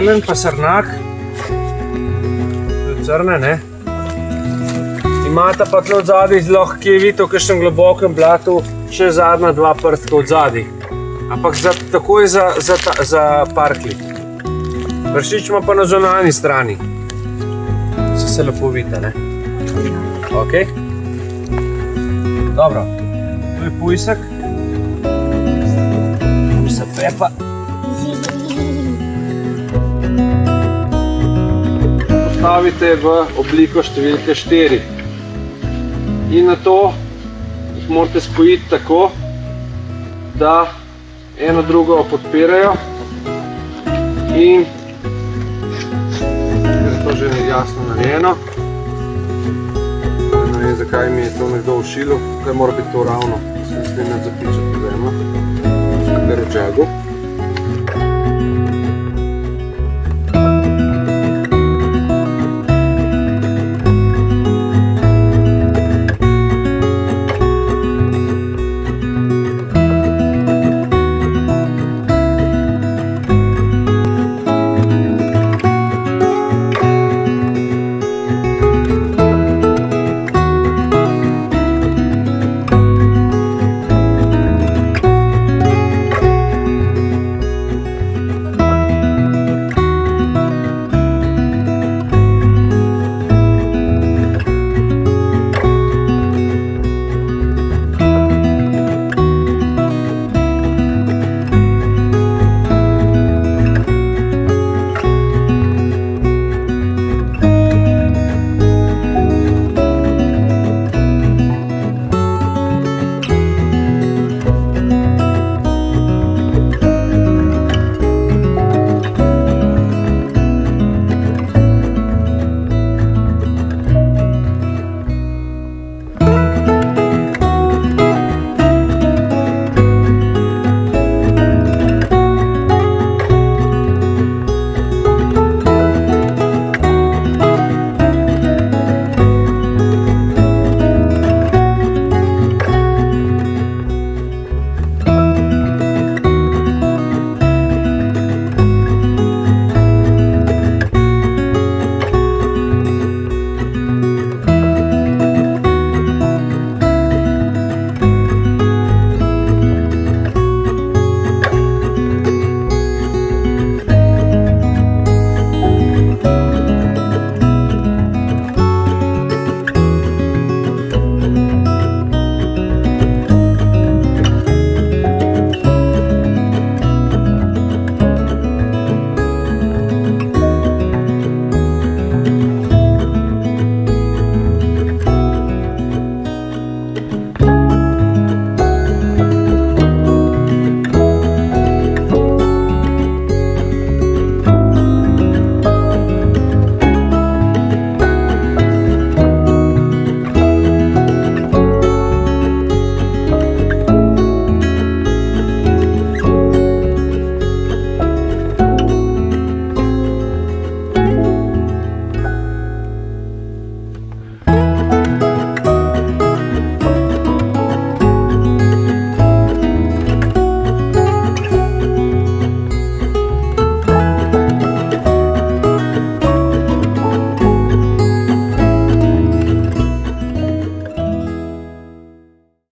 grlen pa srnak. Crne, ne? Imata pa tle od zadaj lahko, ki je vidite v kakšnem globokem blatu, še zadnja dva prstka od zadaj. Ampak takoj za parkli. Pršič ima pa na zunanji strani. Se lepo vidite, ne? Ok. Dobro. Tu je pujsek. Tu se pepa. Postavite v obliko številke 4. In na to jih morate spojiti tako, da eno drugo podpirajo. In ker je to že jasno narejeno, ne vem, zakaj mi je to nekdo všilo, tukaj mora biti to ravno, se ne smem zapičati v zemljo, kar v žagu.